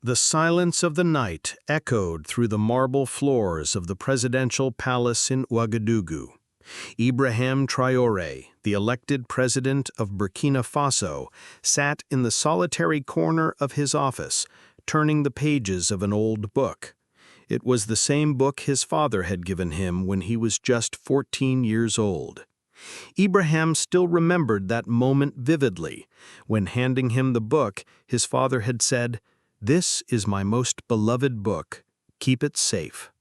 The silence of the night echoed through the marble floors of the presidential palace in Ouagadougou. Ibrahim Traore, the elected president of Burkina Faso, sat in the solitary corner of his office, turning the pages of an old book. It was the same book his father had given him when he was just 14 years old. Ibrahim still remembered that moment vividly. When handing him the book, his father had said, "This is my most beloved book. Keep it safe."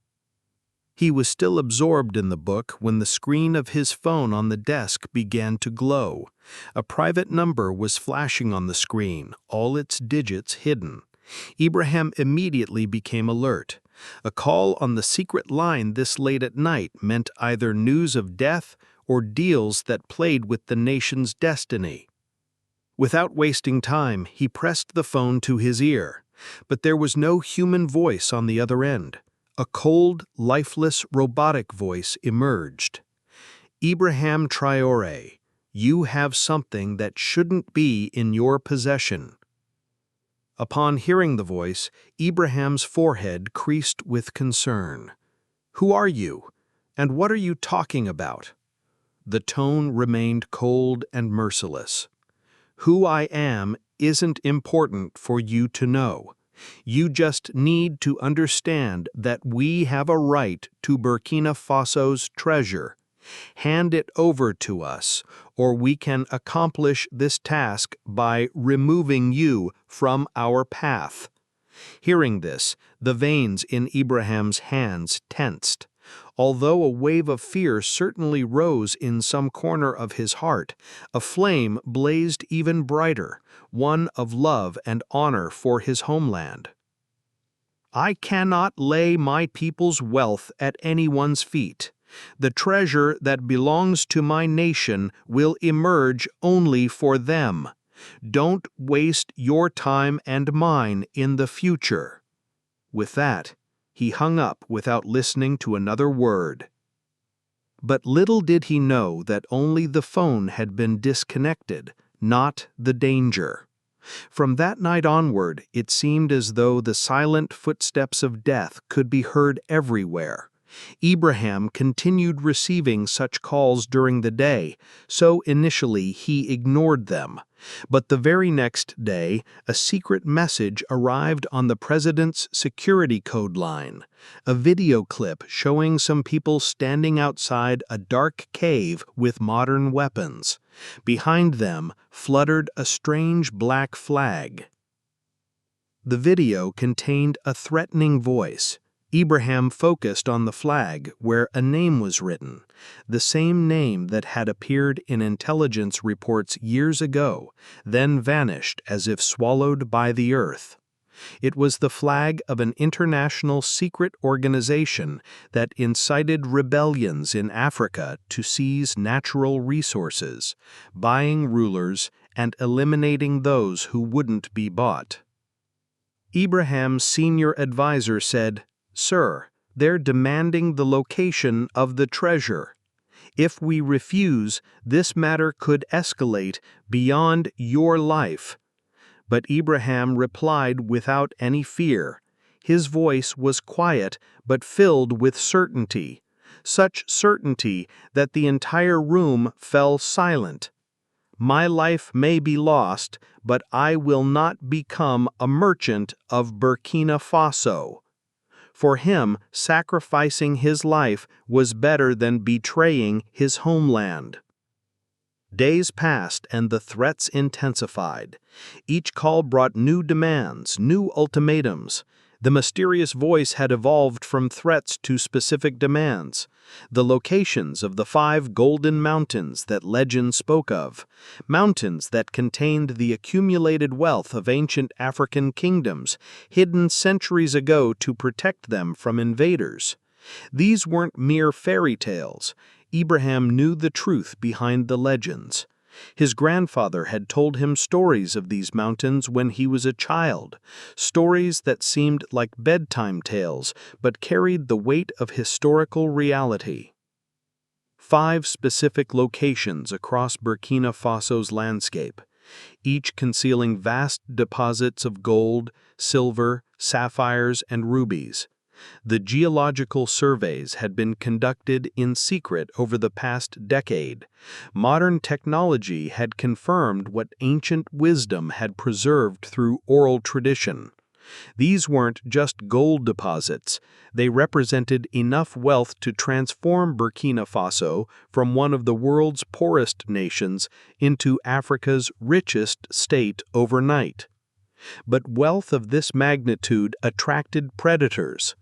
He was still absorbed in the book when the screen of his phone on the desk began to glow. A private number was flashing on the screen, all its digits hidden. Ibrahim immediately became alert. A call on the secret line this late at night meant either news of death or deals that played with the nation's destiny. Without wasting time, he pressed the phone to his ear. But there was no human voice on the other end. A cold, lifeless, robotic voice emerged. "Ibrahim Traore, you have something that shouldn't be in your possession." Upon hearing the voice, Ibrahim's forehead creased with concern. "Who are you? And what are you talking about?" The tone remained cold and merciless. "Who I am isn't important for you to know. You just need to understand that we have a right to Burkina Faso's treasure. Hand it over to us, or we can accomplish this task by removing you from our path." Hearing this, the veins in Ibrahim's hands tensed. Although a wave of fear certainly rose in some corner of his heart, a flame blazed even brighter, one of love and honor for his homeland. "I cannot lay my people's wealth at anyone's feet. The treasure that belongs to my nation will emerge only for them. Don't waste your time and mine in the future." With that, he hung up without listening to another word. But little did he know that only the phone had been disconnected, not the danger. From that night onward, it seemed as though the silent footsteps of death could be heard everywhere. Ibrahim continued receiving such calls during the day, so initially he ignored them. But the very next day, a secret message arrived on the president's security code line, a video clip showing some people standing outside a dark cave with modern weapons. Behind them fluttered a strange black flag. The video contained a threatening voice. Ibrahim focused on the flag where a name was written, the same name that had appeared in intelligence reports years ago, then vanished as if swallowed by the earth. It was the flag of an international secret organization that incited rebellions in Africa to seize natural resources, buying rulers and eliminating those who wouldn't be bought. Ibrahim's senior advisor said, "Sir, they're demanding the location of the treasure. If we refuse, this matter could escalate beyond your life." But Ibrahim replied without any fear. His voice was quiet but filled with certainty, such certainty that the entire room fell silent. "My life may be lost, but I will not become a merchant of Burkina Faso." For him, sacrificing his life was better than betraying his homeland. Days passed and the threats intensified. Each call brought new demands, new ultimatums. The mysterious voice had evolved from threats to specific demands. The locations of the 5 golden mountains that legend spoke of, mountains that contained the accumulated wealth of ancient African kingdoms, hidden centuries ago to protect them from invaders. These weren't mere fairy tales. Ibrahim knew the truth behind the legends. His grandfather had told him stories of these mountains when he was a child, stories that seemed like bedtime tales but carried the weight of historical reality. 5 specific locations across Burkina Faso's landscape, each concealing vast deposits of gold, silver, sapphires, and rubies. The geological surveys had been conducted in secret over the past decade. Modern technology had confirmed what ancient wisdom had preserved through oral tradition. These weren't just gold deposits. They represented enough wealth to transform Burkina Faso from one of the world's poorest nations into Africa's richest state overnight. But wealth of this magnitude attracted predators.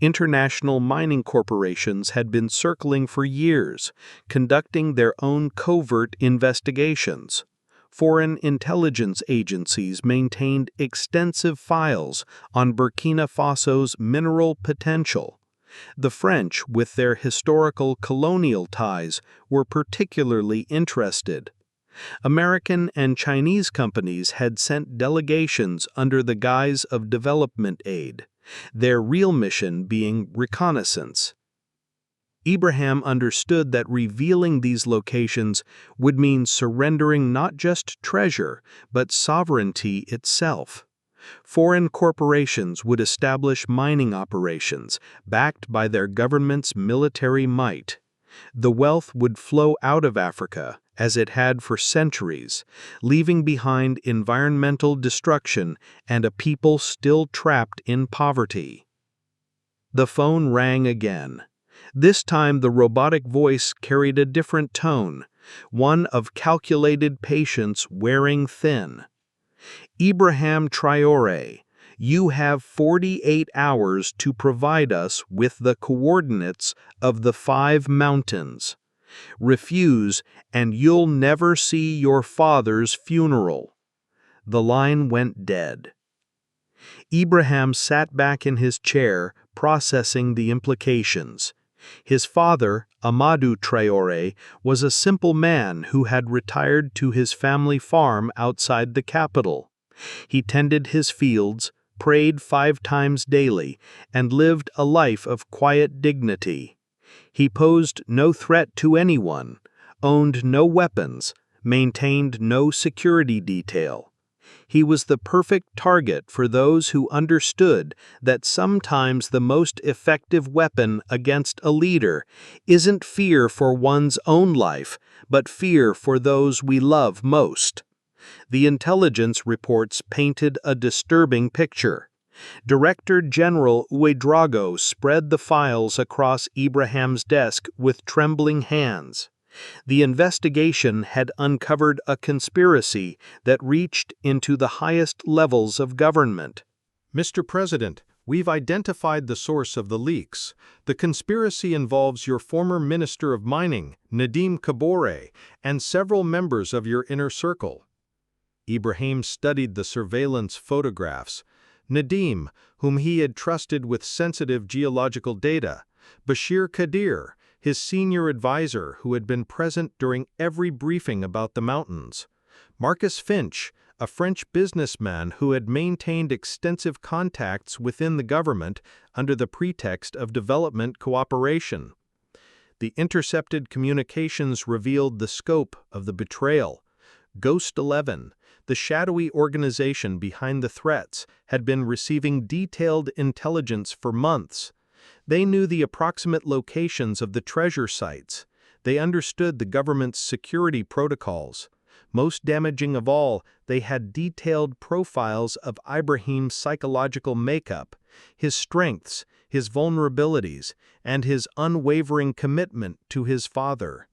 International mining corporations had been circling for years, conducting their own covert investigations. Foreign intelligence agencies maintained extensive files on Burkina Faso's mineral potential. The French, with their historical colonial ties, were particularly interested. American and Chinese companies had sent delegations under the guise of development aid, their real mission being reconnaissance. Ibrahim understood that revealing these locations would mean surrendering not just treasure, but sovereignty itself. Foreign corporations would establish mining operations, backed by their government's military might. The wealth would flow out of Africa, as it had for centuries, leaving behind environmental destruction and a people still trapped in poverty. The phone rang again. This time the robotic voice carried a different tone, one of calculated patience wearing thin. Ibrahim Traore, you have 48 hours to provide us with the coordinates of the 5 mountains. Refuse, and you'll never see your father's funeral. The line went dead. Ibrahim sat back in his chair, processing the implications. His father, Amadou Traore, was a simple man who had retired to his family farm outside the capital. He tended his fields, prayed 5 times daily, and lived a life of quiet dignity. He posed no threat to anyone, owned no weapons, maintained no security detail. He was the perfect target for those who understood that sometimes the most effective weapon against a leader isn't fear for one's own life, but fear for those we love most. The intelligence reports painted a disturbing picture. Director General Ouedraogo spread the files across Ibrahim's desk with trembling hands. The investigation had uncovered a conspiracy that reached into the highest levels of government. Mr. President, we've identified the source of the leaks. The conspiracy involves your former Minister of Mining, Nadim Kabore, and several members of your inner circle. Ibrahim studied the surveillance photographs. Nadim, whom he had trusted with sensitive geological data, Bashir Kadir, his senior advisor who had been present during every briefing about the mountains, Marcus Finch, a French businessman who had maintained extensive contacts within the government under the pretext of development cooperation. The intercepted communications revealed the scope of the betrayal. Ghost 11, the shadowy organization behind the threats, had been receiving detailed intelligence for months. They knew the approximate locations of the treasure sites. They understood the government's security protocols. Most damaging of all, they had detailed profiles of Ibrahim's psychological makeup, his strengths, his vulnerabilities, and his unwavering commitment to his father.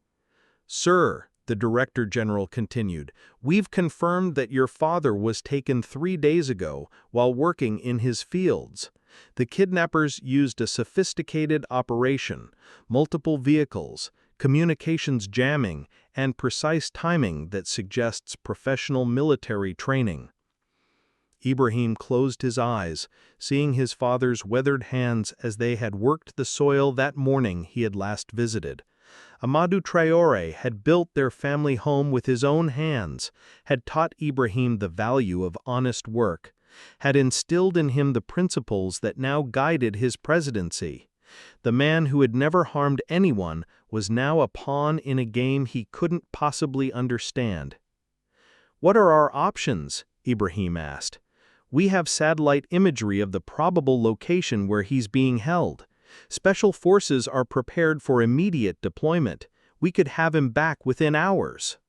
Sir, the Director General continued, we've confirmed that your father was taken 3 days ago while working in his fields. The kidnappers used a sophisticated operation, multiple vehicles, communications jamming, and precise timing that suggests professional military training. Ibrahim closed his eyes, seeing his father's weathered hands as they had worked the soil that morning he had last visited. Amadou Traore had built their family home with his own hands, had taught Ibrahim the value of honest work, had instilled in him the principles that now guided his presidency. The man who had never harmed anyone was now a pawn in a game he couldn't possibly understand. "What are our options?" Ibrahim asked. We have satellite imagery of the probable location where he's being held. Special forces are prepared for immediate deployment. We could have him back within hours."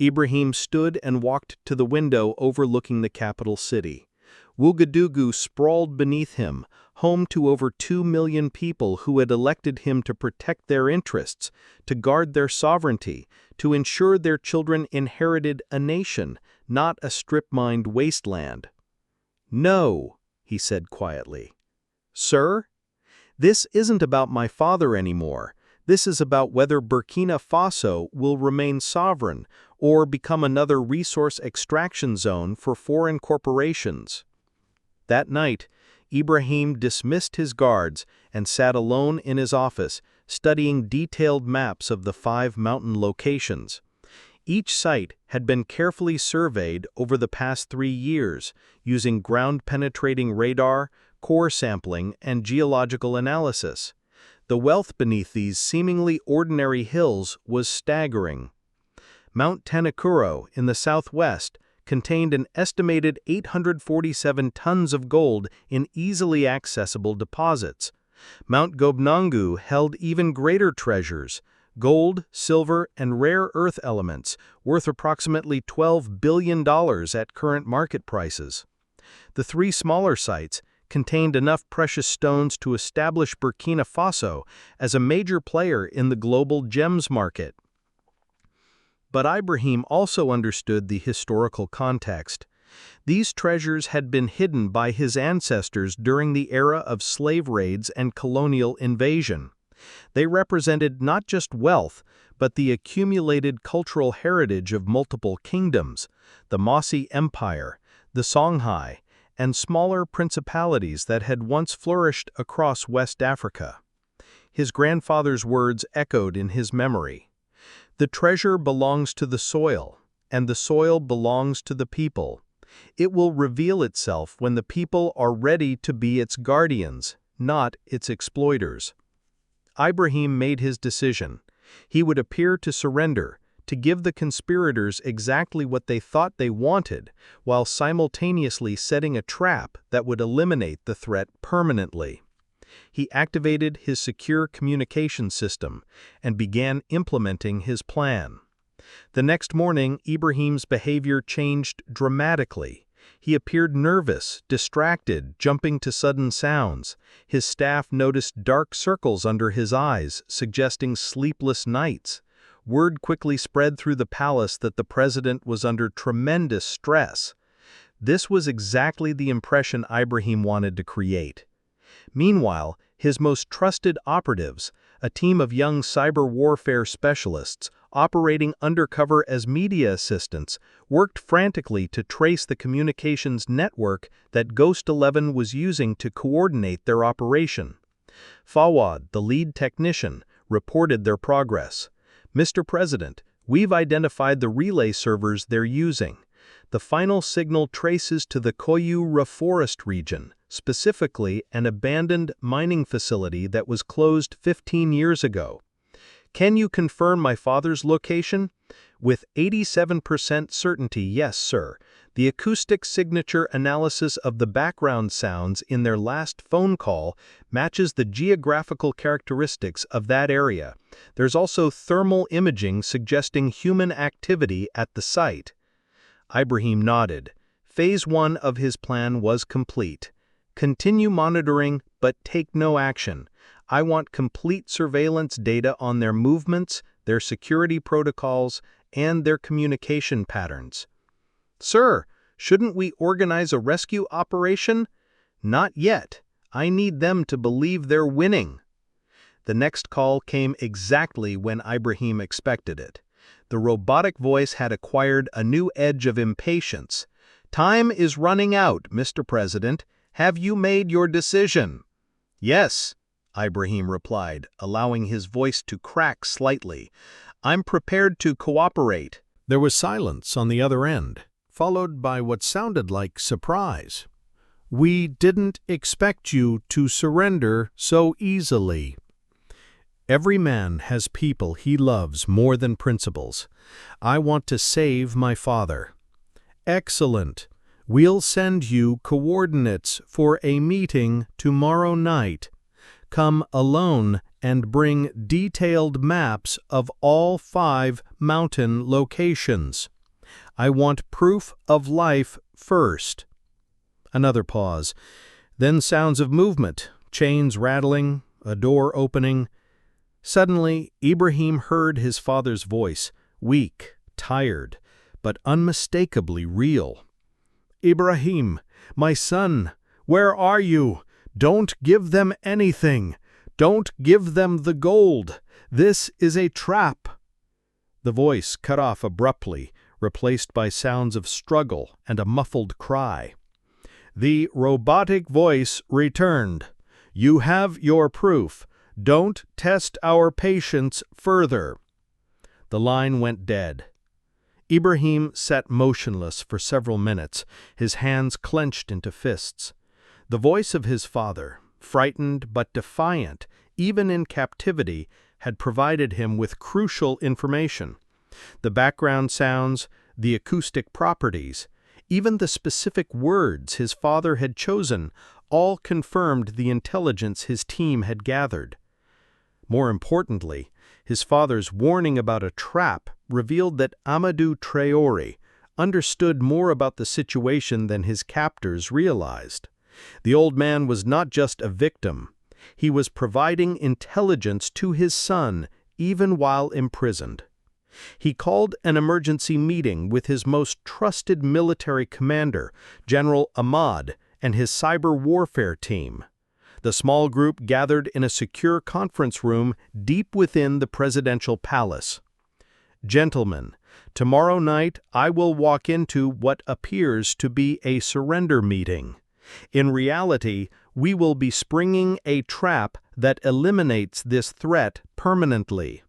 Ibrahim stood and walked to the window overlooking the capital city. Ouagadougou sprawled beneath him, home to over 2 million people who had elected him to protect their interests, to guard their sovereignty, to ensure their children inherited a nation, not a strip-mined wasteland. "No," he said quietly. "Sir? This isn't about my father anymore. This is about whether Burkina Faso will remain sovereign or become another resource extraction zone for foreign corporations." That night, Ibrahim dismissed his guards and sat alone in his office, studying detailed maps of the 5 mountain locations. Each site had been carefully surveyed over the past 3 years, using ground-penetrating radar, core sampling, and geological analysis. The wealth beneath these seemingly ordinary hills was staggering. Mount Tanakuro in the southwest contained an estimated 847 tons of gold in easily accessible deposits. Mount Gobnangu held even greater treasures: gold, silver, and rare earth elements, worth approximately $12 billion at current market prices. The 3 smaller sites contained enough precious stones to establish Burkina Faso as a major player in the global gems market. But Ibrahim also understood the historical context. These treasures had been hidden by his ancestors during the era of slave raids and colonial invasion. They represented not just wealth, but the accumulated cultural heritage of multiple kingdoms: the Mossi Empire, the Songhai, and smaller principalities that had once flourished across West Africa. His grandfather's words echoed in his memory. "The treasure belongs to the soil, and the soil belongs to the people. It will reveal itself when the people are ready to be its guardians, not its exploiters." Ibrahim made his decision. He would appear to surrender, to give the conspirators exactly what they thought they wanted, while simultaneously setting a trap that would eliminate the threat permanently. He activated his secure communication system and began implementing his plan. The next morning, Ibrahim's behavior changed dramatically. He appeared nervous, distracted, jumping to sudden sounds. His staff noticed dark circles under his eyes, suggesting sleepless nights. Word quickly spread through the palace that the president was under tremendous stress. This was exactly the impression Ibrahim wanted to create. Meanwhile, his most trusted operatives, a team of young cyber warfare specialists operating undercover as media assistants, worked frantically to trace the communications network that Ghost 11 was using to coordinate their operation. Fawad, the lead technician, reported their progress. "Mr. President, we've identified the relay servers they're using. The final signal traces to the Koyura forest region, specifically an abandoned mining facility that was closed 15 years ago. Can you confirm my father's location?" "With 87% certainty, yes, sir. The acoustic signature analysis of the background sounds in their last phone call matches the geographical characteristics of that area. There's also thermal imaging suggesting human activity at the site." Ibrahim nodded. Phase 1 of his plan was complete. "Continue monitoring, but take no action. I want complete surveillance data on their movements, their security protocols, and their communication patterns." "Sir, shouldn't we organize a rescue operation?" "Not yet. I need them to believe they're winning." The next call came exactly when Ibrahim expected it. The robotic voice had acquired a new edge of impatience. "Time is running out, Mr. President. Have you made your decision?" "Yes," Ibrahim replied, allowing his voice to crack slightly. "I'm prepared to cooperate." There was silence on the other end, followed by what sounded like surprise. "We didn't expect you to surrender so easily." "Every man has people he loves more than principles. I want to save my father." "Excellent. We'll send you coordinates for a meeting tomorrow night. Come alone and bring detailed maps of all 5 mountain locations. I want proof of life first." Another pause. Then sounds of movement, chains rattling, a door opening. Suddenly, Ibrahim heard his father's voice, weak, tired, but unmistakably real. "Ibrahim, my son, where are you? Don't give them anything. Don't give them the gold. This is a trap." The voice cut off abruptly, replaced by sounds of struggle and a muffled cry. The robotic voice returned. "You have your proof. Don't test our patience further." The line went dead. Ibrahim sat motionless for several minutes, his hands clenched into fists. The voice of his father, frightened but defiant, even in captivity, had provided him with crucial information. The background sounds, the acoustic properties, even the specific words his father had chosen, all confirmed the intelligence his team had gathered. More importantly, his father's warning about a trap revealed that Ibrahim Traore understood more about the situation than his captors realized. The old man was not just a victim. He was providing intelligence to his son, even while imprisoned. He called an emergency meeting with his most trusted military commander, General Ahmad, and his cyber warfare team. The small group gathered in a secure conference room deep within the presidential palace. "Gentlemen, tomorrow night I will walk into what appears to be a surrender meeting. In reality, we will be springing a trap that eliminates this threat permanently."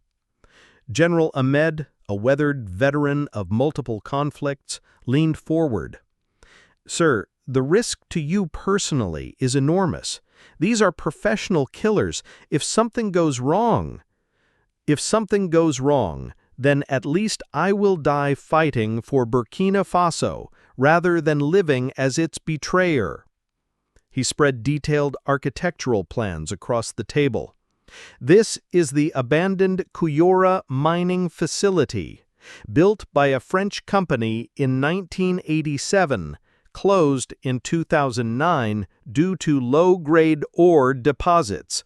General Ahmed, a weathered veteran of multiple conflicts, leaned forward. "Sir, the risk to you personally is enormous. These are professional killers. If something goes wrong, then at least I will die fighting for Burkina Faso rather than living as its betrayer." He spread detailed architectural plans across the table. "This is the abandoned Kuyora mining facility, built by a French company in 1987, closed in 2009 due to low-grade ore deposits.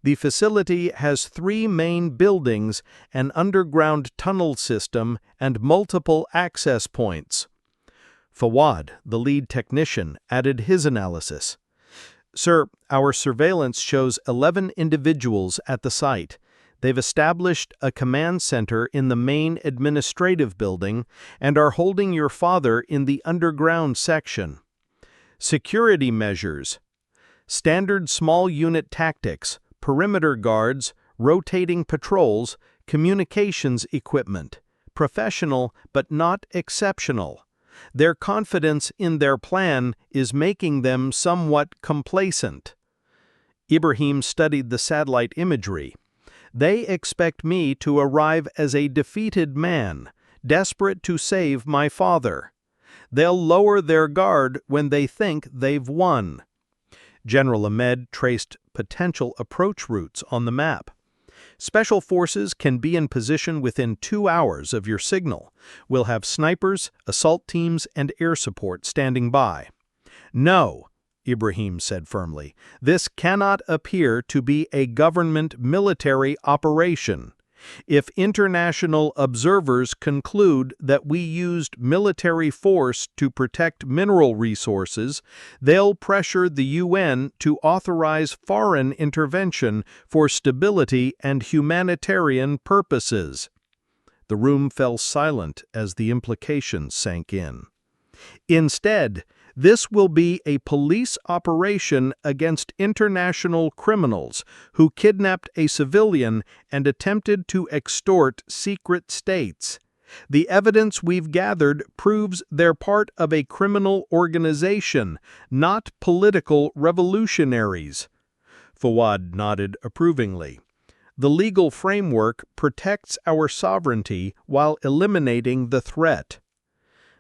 The facility has 3 main buildings, an underground tunnel system, and multiple access points." Fawad, the lead technician, added his analysis. "Sir, our surveillance shows 11 individuals at the site. They've established a command center in the main administrative building and are holding your father in the underground section. Security measures: standard small unit tactics, perimeter guards, rotating patrols, communications equipment. Professional but not exceptional. Their confidence in their plan is making them somewhat complacent." Ibrahim studied the satellite imagery. "They expect me to arrive as a defeated man, desperate to save my father. They'll lower their guard when they think they've won." General Ahmed traced potential approach routes on the map. "Special forces can be in position within 2 hours of your signal. We'll have snipers, assault teams, and air support standing by." "No," Ibrahim said firmly, "this cannot appear to be a government military operation. If international observers conclude that we used military force to protect mineral resources, they'll pressure the UN to authorize foreign intervention for stability and humanitarian purposes." The room fell silent as the implications sank in. "Instead, this will be a police operation against international criminals who kidnapped a civilian and attempted to extort secret states. The evidence we've gathered proves they're part of a criminal organization, not political revolutionaries." Fawad nodded approvingly. "The legal framework protects our sovereignty while eliminating the threat."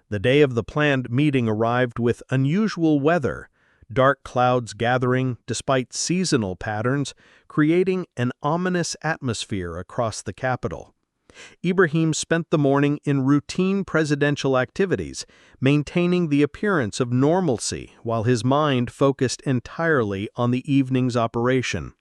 The day of the planned meeting arrived with unusual weather, dark clouds gathering despite seasonal patterns, creating an ominous atmosphere across the capital. Ibrahim spent the morning in routine presidential activities, maintaining the appearance of normalcy while his mind focused entirely on the evening's operation.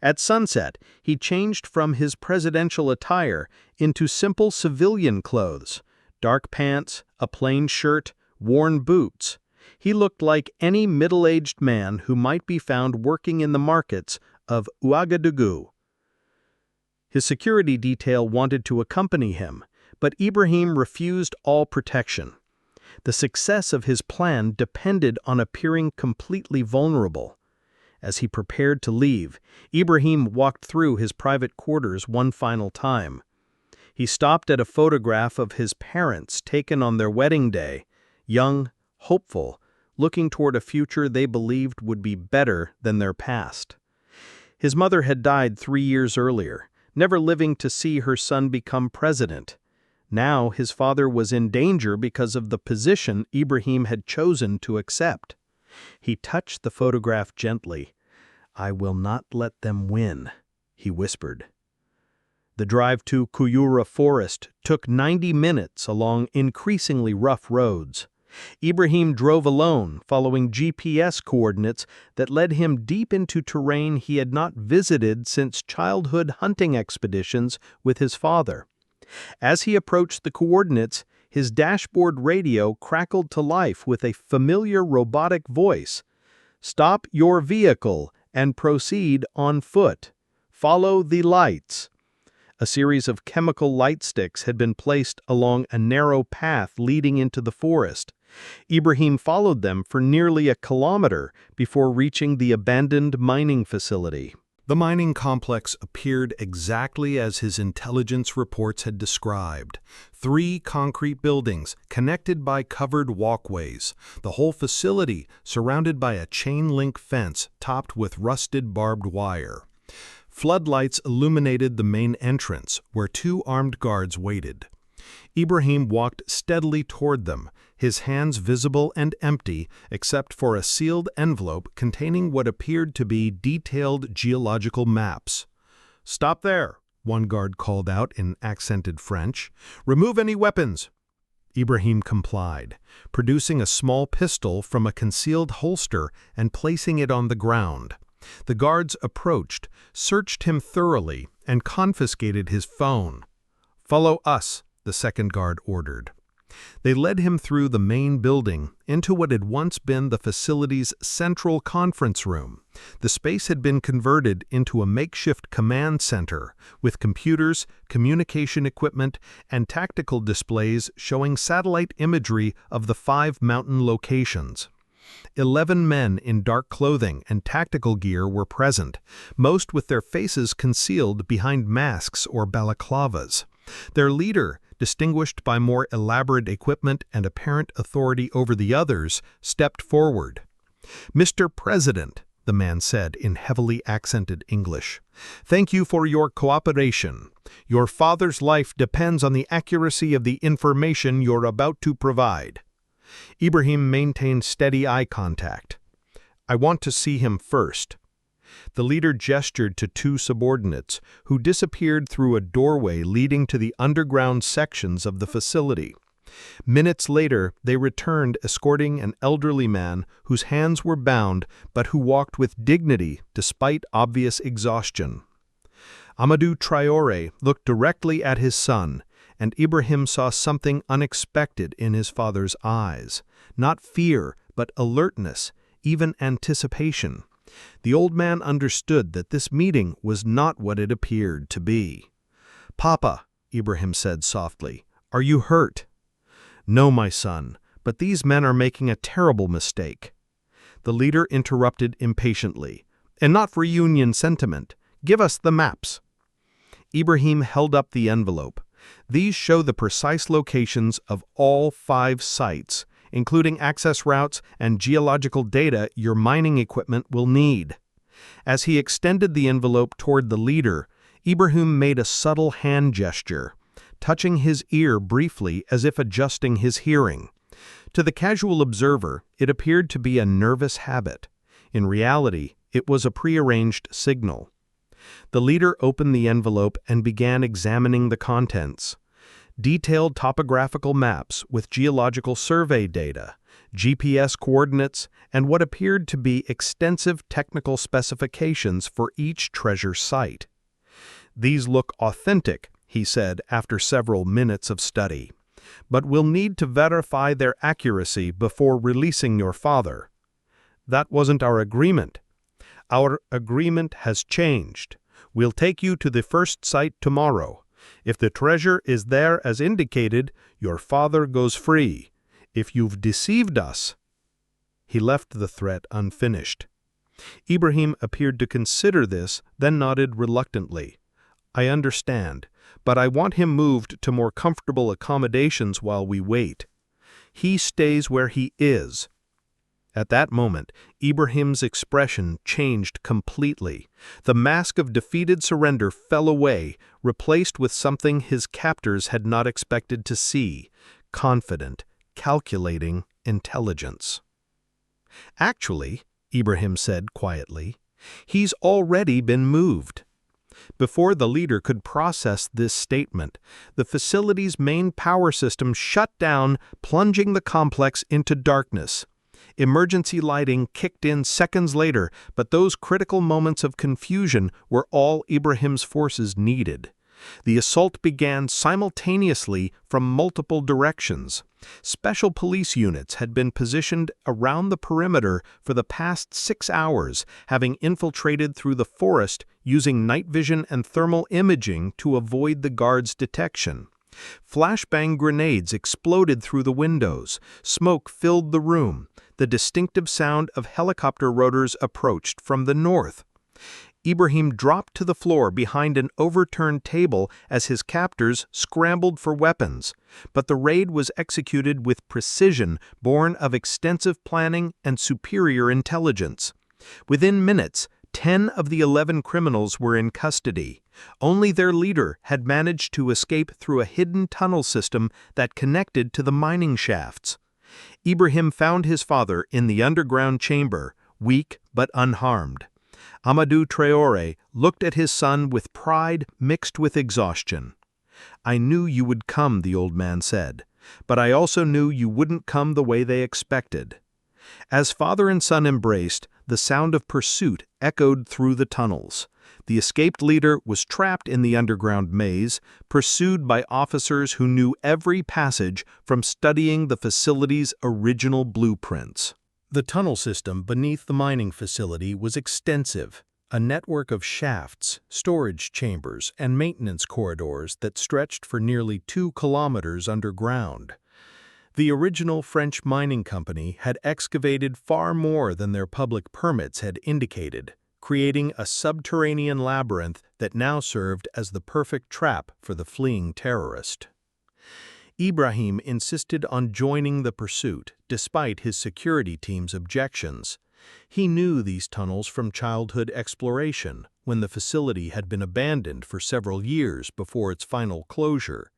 At sunset, he changed from his presidential attire into simple civilian clothes, dark pants, a plain shirt, worn boots. He looked like any middle-aged man who might be found working in the markets of Ouagadougou. His security detail wanted to accompany him, but Ibrahim refused all protection. The success of his plan depended on appearing completely vulnerable. As he prepared to leave, Ibrahim walked through his private quarters one final time. He stopped at a photograph of his parents taken on their wedding day, young, hopeful, looking toward a future they believed would be better than their past. His mother had died 3 years earlier, never living to see her son become president. Now his father was in danger because of the position Ibrahim had chosen to accept. He touched the photograph gently. "I will not let them win," he whispered. The drive to Kuyura Forest took 90 minutes along increasingly rough roads. Ibrahim drove alone, following GPS coordinates that led him deep into terrain he had not visited since childhood hunting expeditions with his father. As he approached the coordinates, his dashboard radio crackled to life with a familiar robotic voice. "Stop your vehicle and proceed on foot. Follow the lights." A series of chemical light sticks had been placed along a narrow path leading into the forest. Ibrahim followed them for nearly a kilometer before reaching the abandoned mining facility. The mining complex appeared exactly as his intelligence reports had described. 3 concrete buildings connected by covered walkways, the whole facility surrounded by a chain-link fence topped with rusted barbed wire. Floodlights illuminated the main entrance, where 2 armed guards waited. Ibrahim walked steadily toward them, his hands visible and empty except for a sealed envelope containing what appeared to be detailed geological maps. "Stop there," one guard called out in accented French. "Remove any weapons." Ibrahim complied, producing a small pistol from a concealed holster and placing it on the ground. The guards approached, searched him thoroughly, and confiscated his phone. "Follow us," the second guard ordered. They led him through the main building into what had once been the facility's central conference room. The space had been converted into a makeshift command center with computers, communication equipment, and tactical displays showing satellite imagery of the 5 mountain locations. 11 men in dark clothing and tactical gear were present, most with their faces concealed behind masks or balaclavas. Their leader, distinguished by more elaborate equipment and apparent authority over the others, stepped forward. "Mr. President," the man said in heavily accented English, "thank you for your cooperation. Your father's life depends on the accuracy of the information you're about to provide." Ibrahim maintained steady eye contact. "I want to see him first." The leader gestured to 2 subordinates, who disappeared through a doorway leading to the underground sections of the facility. Minutes later, they returned escorting an elderly man whose hands were bound but who walked with dignity despite obvious exhaustion. Amadou Traore looked directly at his son, and Ibrahim saw something unexpected in his father's eyes. Not fear, but alertness, even anticipation. The old man understood that this meeting was not what it appeared to be. "Papa," Ibrahim said softly, "are you hurt?" "No, my son, but these men are making a terrible mistake." The leader interrupted impatiently. "And not for Union sentiment. Give us the maps." Ibrahim held up the envelope. "These show the precise locations of all 5 sites, including access routes and geological data your mining equipment will need." As he extended the envelope toward the leader, Ibrahim made a subtle hand gesture. touching his ear briefly as if adjusting his hearing. To the casual observer, it appeared to be a nervous habit. In reality, it was a prearranged signal. The leader opened the envelope and began examining the contents. Detailed topographical maps with geological survey data, GPS coordinates, and what appeared to be extensive technical specifications for each treasure site. "These look authentic," he said after several minutes of study, "but we'll need to verify their accuracy before releasing your father." "That wasn't our agreement." "Our agreement has changed. We'll take you to the first site tomorrow. If the treasure is there as indicated, your father goes free. If you've deceived us—" He left the threat unfinished. Ibrahim appeared to consider this, then nodded reluctantly. "I understand, but I want him moved to more comfortable accommodations while we wait. He stays where he is." At that moment, Ibrahim's expression changed completely. The mask of defeated surrender fell away, replaced with something his captors had not expected to see: confident, calculating intelligence. "Actually," Ibrahim said quietly, "he's already been moved." Before the leader could process this statement, the facility's main power system shut down, plunging the complex into darkness. Emergency lighting kicked in seconds later, but those critical moments of confusion were all Ibrahim's forces needed. The assault began simultaneously from multiple directions. Special police units had been positioned around the perimeter for the past 6 hours, having infiltrated through the forest using night vision and thermal imaging to avoid the guards' detection. Flashbang grenades exploded through the windows. Smoke filled the room. The distinctive sound of helicopter rotors approached from the north. Ibrahim dropped to the floor behind an overturned table as his captors scrambled for weapons. But the raid was executed with precision born of extensive planning and superior intelligence. Within minutes, 10 of the 11 criminals were in custody. Only their leader had managed to escape through a hidden tunnel system that connected to the mining shafts. Ibrahim found his father in the underground chamber, weak but unharmed. Amadou Traore looked at his son with pride mixed with exhaustion. "I knew you would come," the old man said, "but I also knew you wouldn't come the way they expected." As father and son embraced, the sound of pursuit echoed through the tunnels. The escaped leader was trapped in the underground maze, pursued by officers who knew every passage from studying the facility's original blueprints. The tunnel system beneath the mining facility was extensive, a network of shafts, storage chambers, and maintenance corridors that stretched for nearly 2 kilometers underground. The original French mining company had excavated far more than their public permits had indicated, creating a subterranean labyrinth that now served as the perfect trap for the fleeing terrorist. Ibrahim insisted on joining the pursuit, despite his security team's objections. He knew these tunnels from childhood exploration, when the facility had been abandoned for several years before its final closure.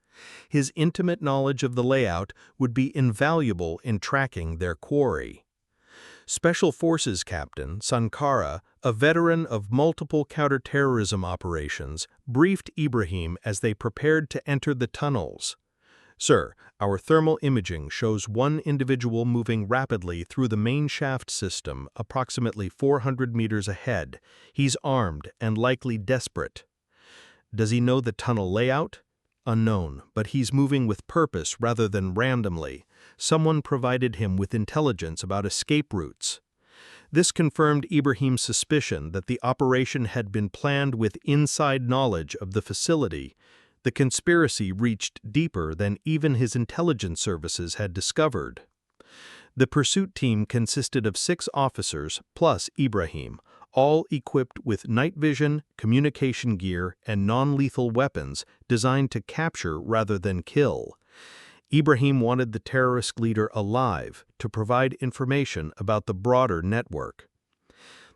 His intimate knowledge of the layout would be invaluable in tracking their quarry. Special Forces Captain Sankara, a veteran of multiple counterterrorism operations, briefed Ibrahim as they prepared to enter the tunnels. "Sir, our thermal imaging shows one individual moving rapidly through the main shaft system approximately 400 meters ahead. He's armed and likely desperate." "Does he know the tunnel layout?" "Unknown, but he's moving with purpose rather than randomly. Someone provided him with intelligence about escape routes." This confirmed Ibrahim's suspicion that the operation had been planned with inside knowledge of the facility. The conspiracy reached deeper than even his intelligence services had discovered. The pursuit team consisted of 6 officers plus Ibrahim, all equipped with night vision, communication gear, and non-lethal weapons designed to capture rather than kill. Ibrahim wanted the terrorist leader alive to provide information about the broader network.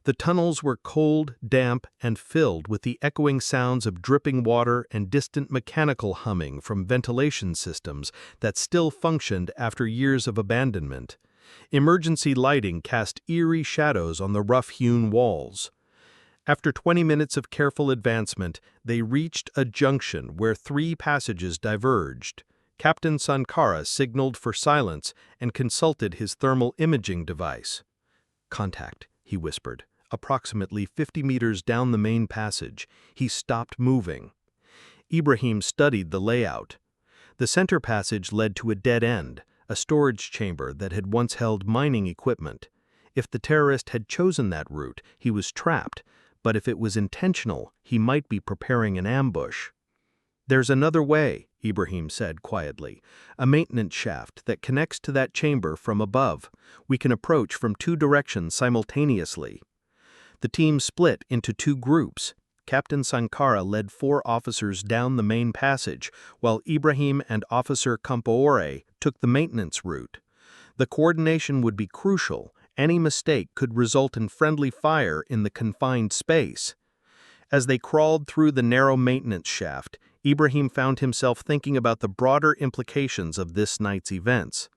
The tunnels were cold, damp, and filled with the echoing sounds of dripping water and distant mechanical humming from ventilation systems that still functioned after years of abandonment. Emergency lighting cast eerie shadows on the rough-hewn walls. After 20 minutes of careful advancement, they reached a junction where 3 passages diverged. Captain Sankara signaled for silence and consulted his thermal imaging device. "Contact," he whispered. Approximately 50 meters down the main passage, he stopped moving. Ibrahim studied the layout. The center passage led to a dead end, a storage chamber that had once held mining equipment. If the terrorist had chosen that route, he was trapped, but if it was intentional, he might be preparing an ambush. "There's another way," Ibrahim said quietly, "a maintenance shaft that connects to that chamber from above. We can approach from 2 directions simultaneously." The team split into 2 groups. Captain Sankara led 4 officers down the main passage, while Ibrahim and Officer Traore took the maintenance route. The coordination would be crucial. Any mistake could result in friendly fire in the confined space. As they crawled through the narrow maintenance shaft, Ibrahim found himself thinking about the broader implications of this night's events.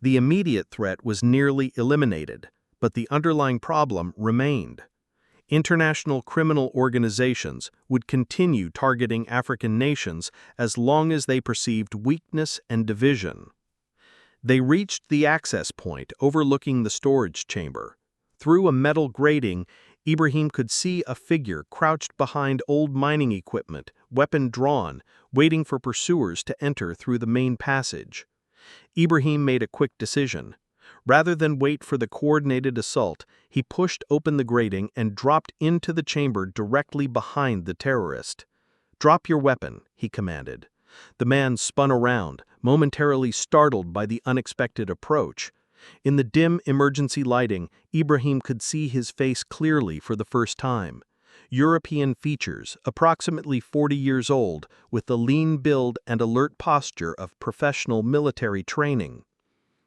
The immediate threat was nearly eliminated, but the underlying problem remained. International criminal organizations would continue targeting African nations as long as they perceived weakness and division. They reached the access point overlooking the storage chamber. Through a metal grating, Ibrahim could see a figure crouched behind old mining equipment, weapon drawn, waiting for pursuers to enter through the main passage. Ibrahim made a quick decision. Rather than wait for the coordinated assault, he pushed open the grating and dropped into the chamber directly behind the terrorist. "Drop your weapon," he commanded. The man spun around, momentarily startled by the unexpected approach. In the dim emergency lighting, Ibrahim could see his face clearly for the first time. European features, approximately 40 years old, with the lean build and alert posture of professional military training.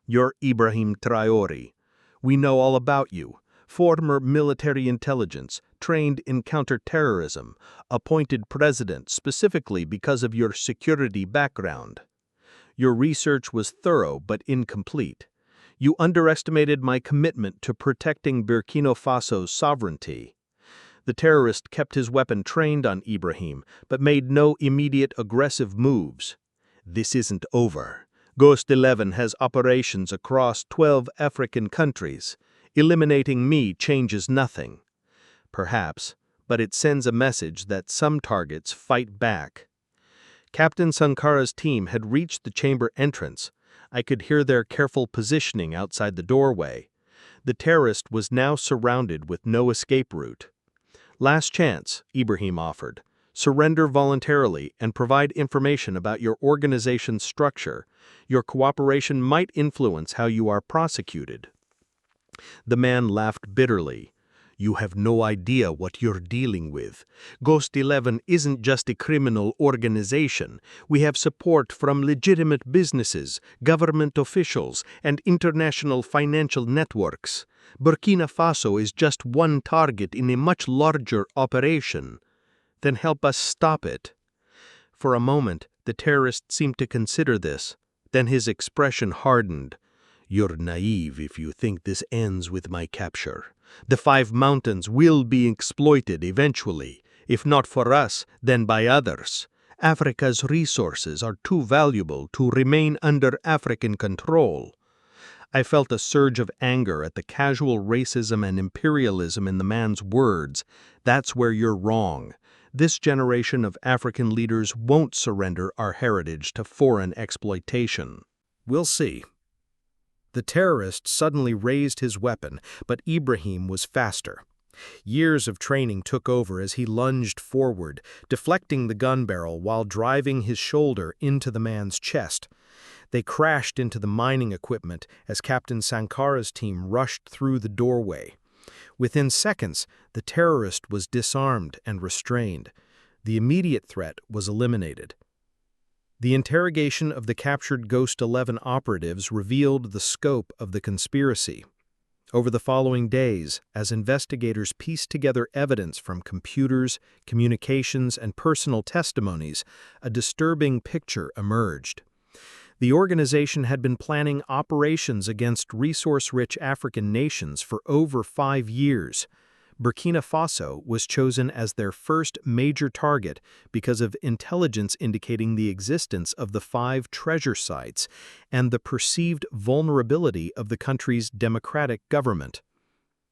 "You're Ibrahim Traore. We know all about you. Former military intelligence, trained in counterterrorism, appointed president specifically because of your security background. Your research was thorough but incomplete. You underestimated my commitment to protecting Burkina Faso's sovereignty." The terrorist kept his weapon trained on Ibrahim, but made no immediate aggressive moves. "This isn't over. Ghost 11 has operations across 12 African countries. Eliminating me changes nothing. Perhaps, but it sends a message that some targets fight back." Captain Sankara's team had reached the chamber entrance. I could hear their careful positioning outside the doorway. The terrorist was now surrounded with no escape route. "Last chance," Ibrahim offered. "Surrender voluntarily and provide information about your organization's structure. Your cooperation might influence how you are prosecuted." The man laughed bitterly. "You have no idea what you're dealing with. Ghost 11 isn't just a criminal organization. We have support from legitimate businesses, government officials, and international financial networks. Burkina Faso is just one target in a much larger operation." "Then help us stop it." For a moment, the terrorist seemed to consider this. Then his expression hardened. "You're naive if you think this ends with my capture. The 5 mountains will be exploited eventually, if not for us, then by others. Africa's resources are too valuable to remain under African control." I felt a surge of anger at the casual racism and imperialism in the man's words. "That's where you're wrong. This generation of African leaders won't surrender our heritage to foreign exploitation." "We'll see." The terrorist suddenly raised his weapon, but Ibrahim was faster. Years of training took over as he lunged forward, deflecting the gun barrel while driving his shoulder into the man's chest. They crashed into the mining equipment as Captain Sankara's team rushed through the doorway. Within seconds, the terrorist was disarmed and restrained. The immediate threat was eliminated. The interrogation of the captured Ghost 11 operatives revealed the scope of the conspiracy. Over the following days, as investigators pieced together evidence from computers, communications, and personal testimonies, a disturbing picture emerged. The organization had been planning operations against resource-rich African nations for over 5 years. Burkina Faso was chosen as their first major target because of intelligence indicating the existence of the 5 treasure sites and the perceived vulnerability of the country's democratic government.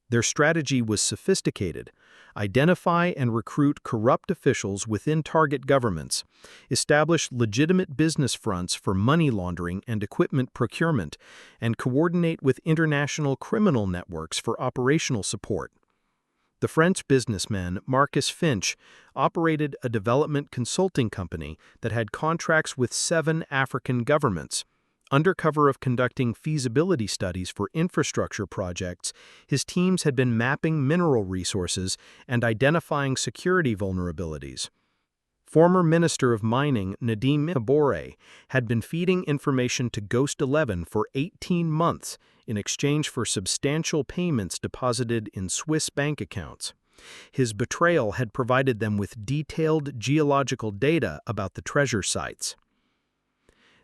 Their strategy was sophisticated: identify and recruit corrupt officials within target governments, establish legitimate business fronts for money laundering and equipment procurement, and coordinate with international criminal networks for operational support. The French businessman Marcus Finch operated a development consulting company that had contracts with 7 African governments. Under cover of conducting feasibility studies for infrastructure projects, his teams had been mapping mineral resources and identifying security vulnerabilities. Former Minister of Mining Ibrahim Traore had been feeding information to Ghost 11 for 18 months in exchange for substantial payments deposited in Swiss bank accounts. His betrayal had provided them with detailed geological data about the treasure sites.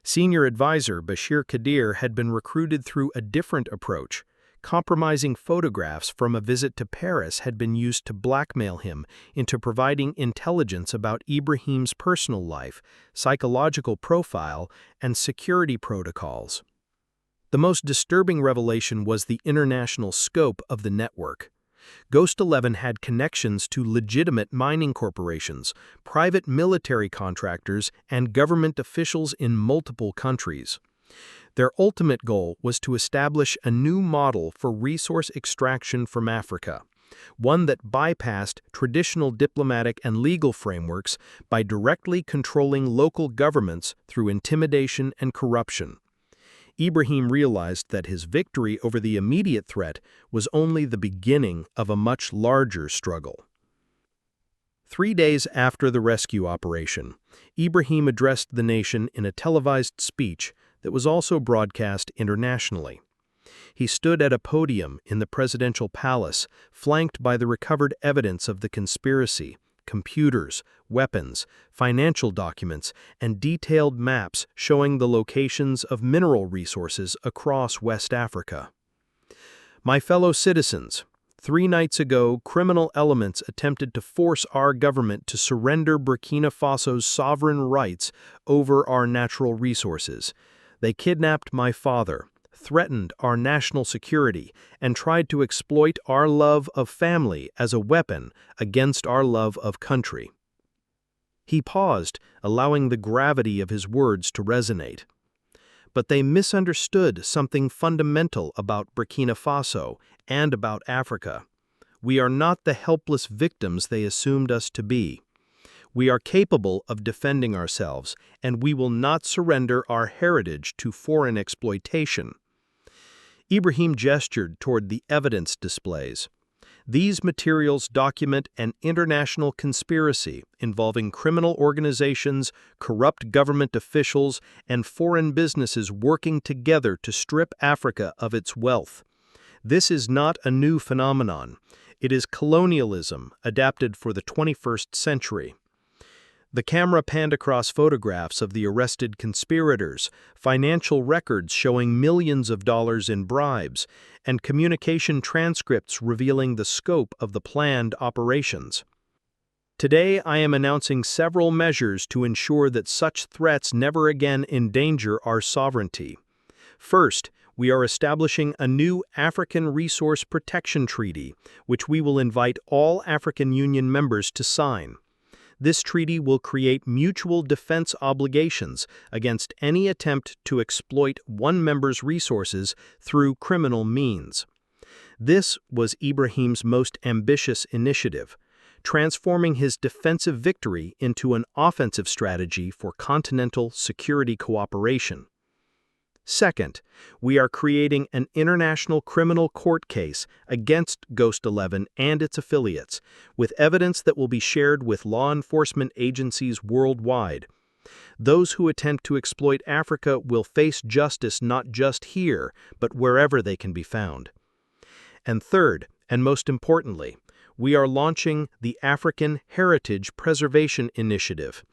Senior advisor Bashir Kadir had been recruited through a different approach. Compromising photographs from a visit to Paris had been used to blackmail him into providing intelligence about Ibrahim's personal life, psychological profile, and security protocols. The most disturbing revelation was the international scope of the network. Ghost 11 had connections to legitimate mining corporations, private military contractors, and government officials in multiple countries. Their ultimate goal was to establish a new model for resource extraction from Africa, one that bypassed traditional diplomatic and legal frameworks by directly controlling local governments through intimidation and corruption. Ibrahim realized that his victory over the immediate threat was only the beginning of a much larger struggle. 3 days after the rescue operation, Ibrahim addressed the nation in a televised speech that was also broadcast internationally. He stood at a podium in the presidential palace, flanked by the recovered evidence of the conspiracy: computers, weapons, financial documents, and detailed maps showing the locations of mineral resources across West Africa. My fellow citizens, 3 nights ago, criminal elements attempted to force our government to surrender Burkina Faso's sovereign rights over our natural resources. They kidnapped my father, threatened our national security, and tried to exploit our love of family as a weapon against our love of country. He paused, allowing the gravity of his words to resonate. But they misunderstood something fundamental about Burkina Faso and about Africa. We are not the helpless victims they assumed us to be. We are capable of defending ourselves, and we will not surrender our heritage to foreign exploitation. Ibrahim gestured toward the evidence displays. These materials document an international conspiracy involving criminal organizations, corrupt government officials, and foreign businesses working together to strip Africa of its wealth. This is not a new phenomenon. It is colonialism adapted for the 21st century. The camera panned across photographs of the arrested conspirators, financial records showing millions of dollars in bribes, and communication transcripts revealing the scope of the planned operations. Today, I am announcing several measures to ensure that such threats never again endanger our sovereignty. First, we are establishing a new African Resource Protection Treaty, which we will invite all African Union members to sign. This treaty will create mutual defense obligations against any attempt to exploit one member's resources through criminal means. This was Ibrahim's most ambitious initiative, transforming his defensive victory into an offensive strategy for continental security cooperation. Second, we are creating an international criminal court case against Ghost 11 and its affiliates, with evidence that will be shared with law enforcement agencies worldwide. Those who attempt to exploit Africa will face justice not just here, but wherever they can be found. And third, and most importantly, we are launching the African Heritage Preservation Initiative.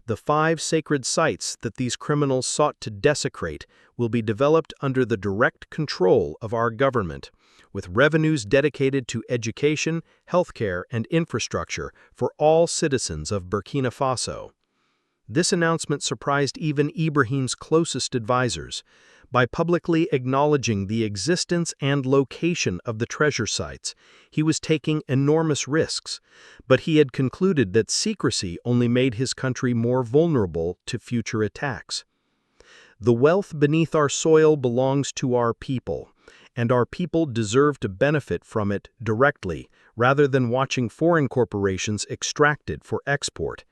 The 5 sacred sites that these criminals sought to desecrate will be developed under the direct control of our government, with revenues dedicated to education, healthcare, and infrastructure for all citizens of Burkina Faso. This announcement surprised even Ibrahim's closest advisors. By publicly acknowledging the existence and location of the treasure sites, he was taking enormous risks, but he had concluded that secrecy only made his country more vulnerable to future attacks. The wealth beneath our soil belongs to our people, and our people deserve to benefit from it directly rather than watching foreign corporations extract it for export.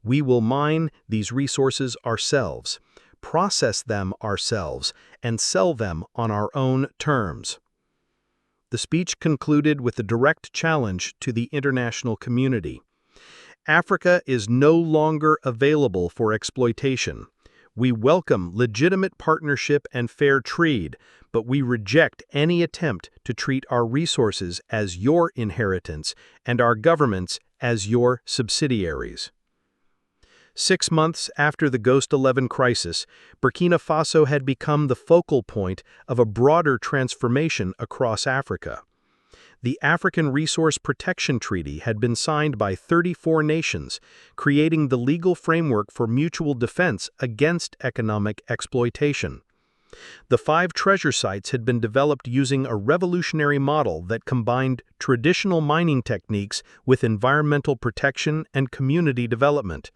We will mine these resources ourselves, process them ourselves, and sell them on our own terms. The speech concluded with a direct challenge to the international community. Africa is no longer available for exploitation. We welcome legitimate partnership and fair trade, but we reject any attempt to treat our resources as your inheritance and our governments as your subsidiaries. 6 months after the Ghost 11 crisis, Burkina Faso had become the focal point of a broader transformation across Africa. The African Resource Protection Treaty had been signed by 34 nations, creating the legal framework for mutual defense against economic exploitation. The 5 treasure sites had been developed using a revolutionary model that combined traditional mining techniques with environmental protection and community development.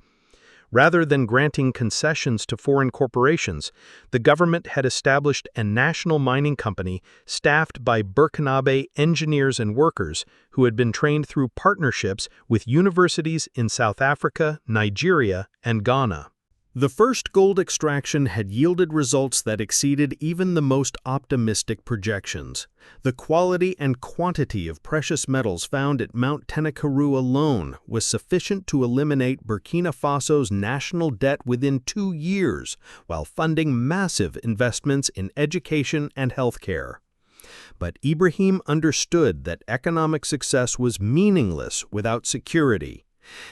Rather than granting concessions to foreign corporations, the government had established a national mining company staffed by Burkinabe engineers and workers who had been trained through partnerships with universities in South Africa, Nigeria, and Ghana. The first gold extraction had yielded results that exceeded even the most optimistic projections. The quality and quantity of precious metals found at Mount Tenakaru alone was sufficient to eliminate Burkina Faso's national debt within 2 years, while funding massive investments in education and healthcare. But Ibrahim understood that economic success was meaningless without security.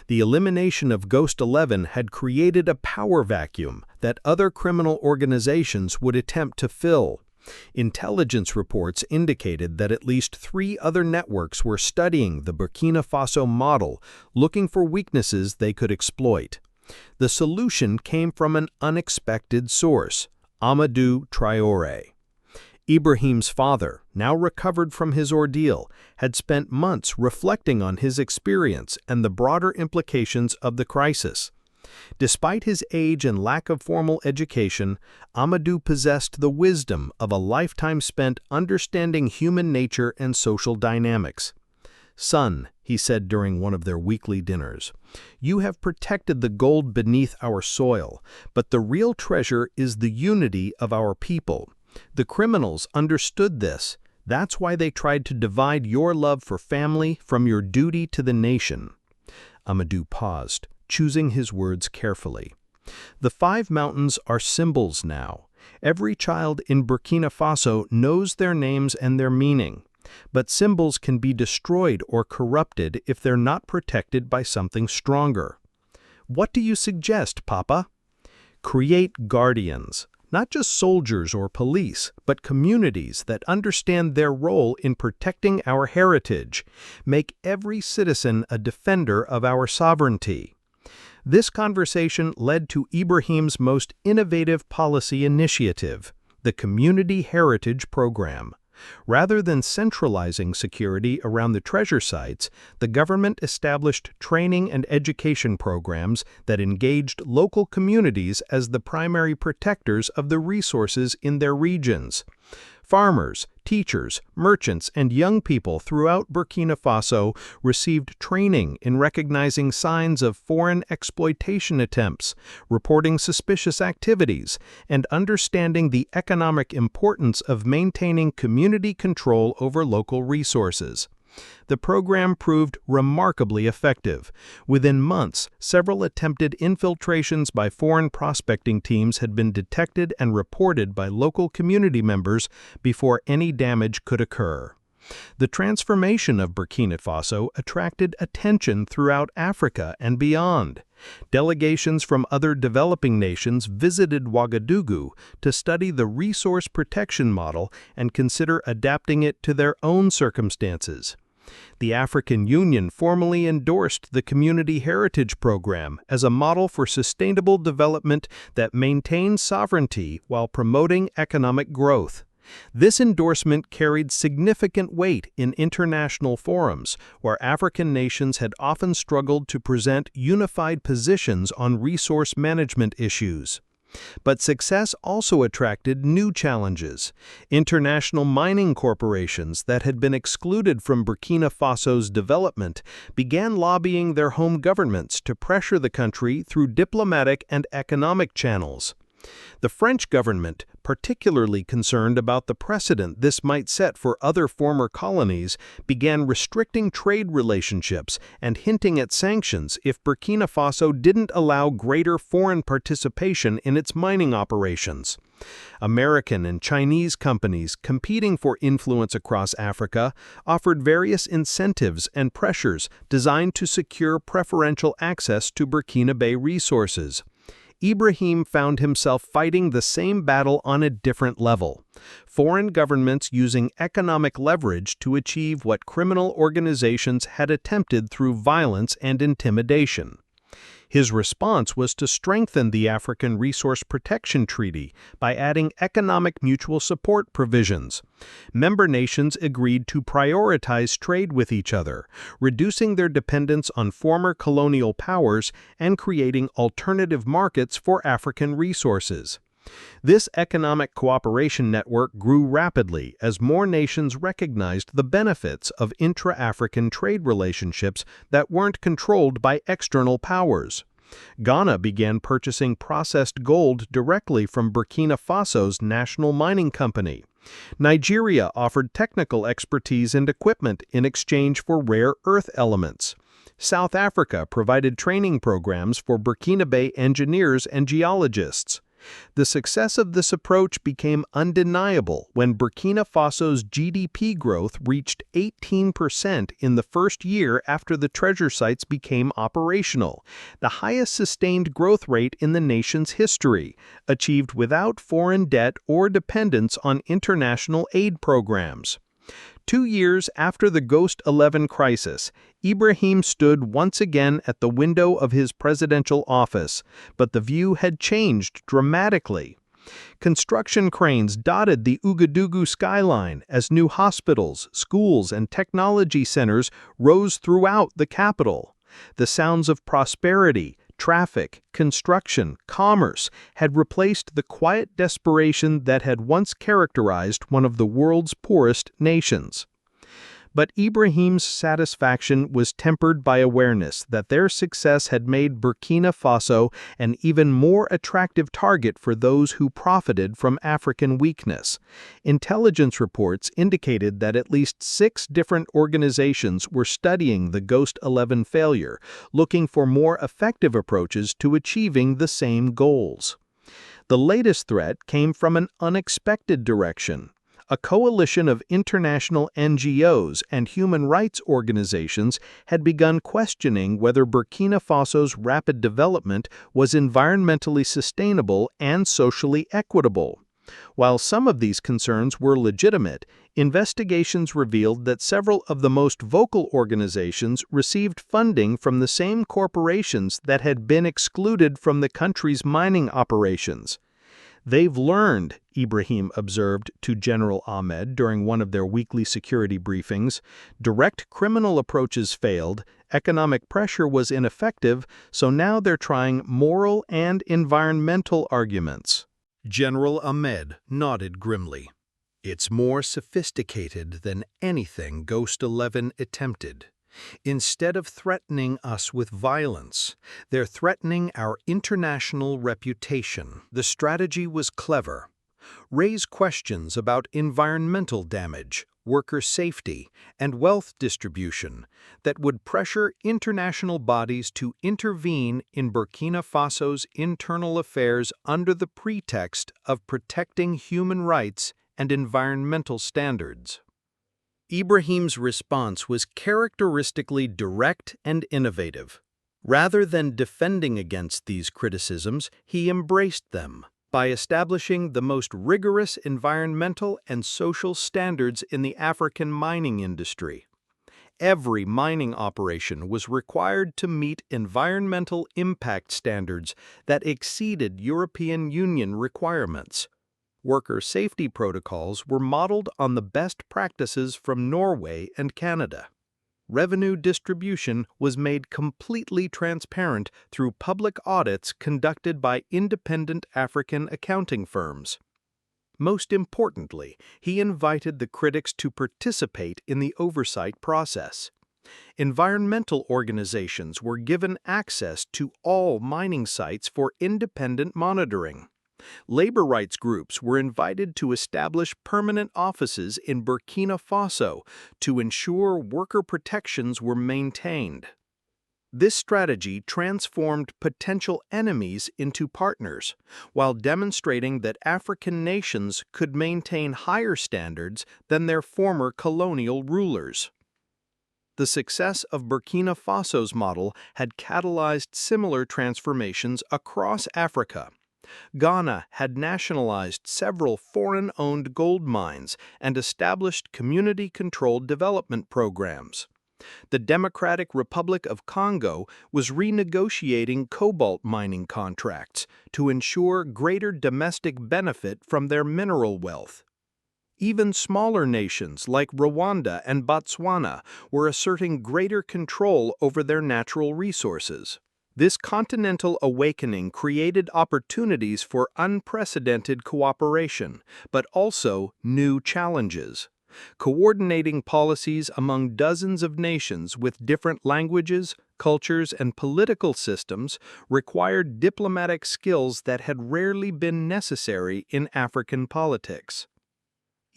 The elimination of Ghost 11 had created a power vacuum that other criminal organizations would attempt to fill. Intelligence reports indicated that at least 3 other networks were studying the Burkina Faso model, looking for weaknesses they could exploit. The solution came from an unexpected source: Amadou Traore. Ibrahim's father, now recovered from his ordeal, had spent months reflecting on his experience and the broader implications of the crisis. Despite his age and lack of formal education, Amadou possessed the wisdom of a lifetime spent understanding human nature and social dynamics. "Son," he said during one of their weekly dinners, "you have protected the gold beneath our soil, but the real treasure is the unity of our people. The criminals understood this. That's why they tried to divide your love for family from your duty to the nation." Amadou paused, choosing his words carefully. "The 5 mountains are symbols now. Every child in Burkina Faso knows their names and their meaning. But symbols can be destroyed or corrupted if they're not protected by something stronger. What do you suggest, Papa?" "Create guardians. Not just soldiers or police, but communities that understand their role in protecting our heritage. Make every citizen a defender of our sovereignty." This conversation led to Ibrahim's most innovative policy initiative, the Community Heritage Program. Rather than centralizing security around the treasure sites, the government established training and education programs that engaged local communities as the primary protectors of the resources in their regions. Farmers, teachers, merchants, and young people throughout Burkina Faso received training in recognizing signs of foreign exploitation attempts, reporting suspicious activities, and understanding the economic importance of maintaining community control over local resources. The program proved remarkably effective. Within months, several attempted infiltrations by foreign prospecting teams had been detected and reported by local community members before any damage could occur. The transformation of Burkina Faso attracted attention throughout Africa and beyond. Delegations from other developing nations visited Ouagadougou to study the resource protection model and consider adapting it to their own circumstances. The African Union formally endorsed the Community Heritage Program as a model for sustainable development that maintains sovereignty while promoting economic growth. This endorsement carried significant weight in international forums, where African nations had often struggled to present unified positions on resource management issues. But success also attracted new challenges. International mining corporations that had been excluded from Burkina Faso's development began lobbying their home governments to pressure the country through diplomatic and economic channels. The French government, particularly concerned about the precedent this might set for other former colonies, began restricting trade relationships and hinting at sanctions if Burkina Faso didn't allow greater foreign participation in its mining operations. American and Chinese companies competing for influence across Africa offered various incentives and pressures designed to secure preferential access to Burkinabe resources. Ibrahim found himself fighting the same battle on a different level. Foreign governments using economic leverage to achieve what criminal organizations had attempted through violence and intimidation. His response was to strengthen the African Resource Protection Treaty by adding economic mutual support provisions. Member nations agreed to prioritize trade with each other, reducing their dependence on former colonial powers and creating alternative markets for African resources. This economic cooperation network grew rapidly as more nations recognized the benefits of intra-African trade relationships that weren't controlled by external powers. Ghana began purchasing processed gold directly from Burkina Faso's national mining company. Nigeria offered technical expertise and equipment in exchange for rare earth elements. South Africa provided training programs for Burkinabe engineers and geologists. The success of this approach became undeniable when Burkina Faso's GDP growth reached 18% in the first year after the treasure sites became operational, the highest sustained growth rate in the nation's history, achieved without foreign debt or dependence on international aid programs. 2 years after the Ghost 11 crisis, Ibrahim stood once again at the window of his presidential office, but the view had changed dramatically. Construction cranes dotted the Ouagadougou skyline as new hospitals, schools, and technology centers rose throughout the capital. The sounds of prosperity, traffic, construction, commerce had replaced the quiet desperation that had once characterized one of the world's poorest nations. But Ibrahim's satisfaction was tempered by awareness that their success had made Burkina Faso an even more attractive target for those who profited from African weakness. Intelligence reports indicated that at least 6 different organizations were studying the Ghost 11 failure, looking for more effective approaches to achieving the same goals. The latest threat came from an unexpected direction. A coalition of international NGOs and human rights organizations had begun questioning whether Burkina Faso's rapid development was environmentally sustainable and socially equitable. While some of these concerns were legitimate, investigations revealed that several of the most vocal organizations received funding from the same corporations that had been excluded from the country's mining operations. "They've learned," Ibrahim observed to General Ahmed during one of their weekly security briefings. "Direct criminal approaches failed, economic pressure was ineffective, so now they're trying moral and environmental arguments." General Ahmed nodded grimly. "It's more sophisticated than anything Ghost 11 attempted. Instead of threatening us with violence, they're threatening our international reputation. The strategy was clever. Raise questions about environmental damage, worker safety, and wealth distribution that would pressure international bodies to intervene in Burkina Faso's internal affairs under the pretext of protecting human rights and environmental standards." Ibrahim's response was characteristically direct and innovative. Rather than defending against these criticisms, he embraced them by establishing the most rigorous environmental and social standards in the African mining industry. Every mining operation was required to meet environmental impact standards that exceeded European Union requirements. Worker safety protocols were modeled on the best practices from Norway and Canada. Revenue distribution was made completely transparent through public audits conducted by independent African accounting firms. Most importantly, he invited the critics to participate in the oversight process. Environmental organizations were given access to all mining sites for independent monitoring. Labor rights groups were invited to establish permanent offices in Burkina Faso to ensure worker protections were maintained. This strategy transformed potential enemies into partners, while demonstrating that African nations could maintain higher standards than their former colonial rulers. The success of Burkina Faso's model had catalyzed similar transformations across Africa. Ghana had nationalized several foreign-owned gold mines and established community-controlled development programs. The Democratic Republic of Congo was renegotiating cobalt mining contracts to ensure greater domestic benefit from their mineral wealth. Even smaller nations like Rwanda and Botswana were asserting greater control over their natural resources. This continental awakening created opportunities for unprecedented cooperation, but also new challenges. Coordinating policies among dozens of nations with different languages, cultures, and political systems required diplomatic skills that had rarely been necessary in African politics.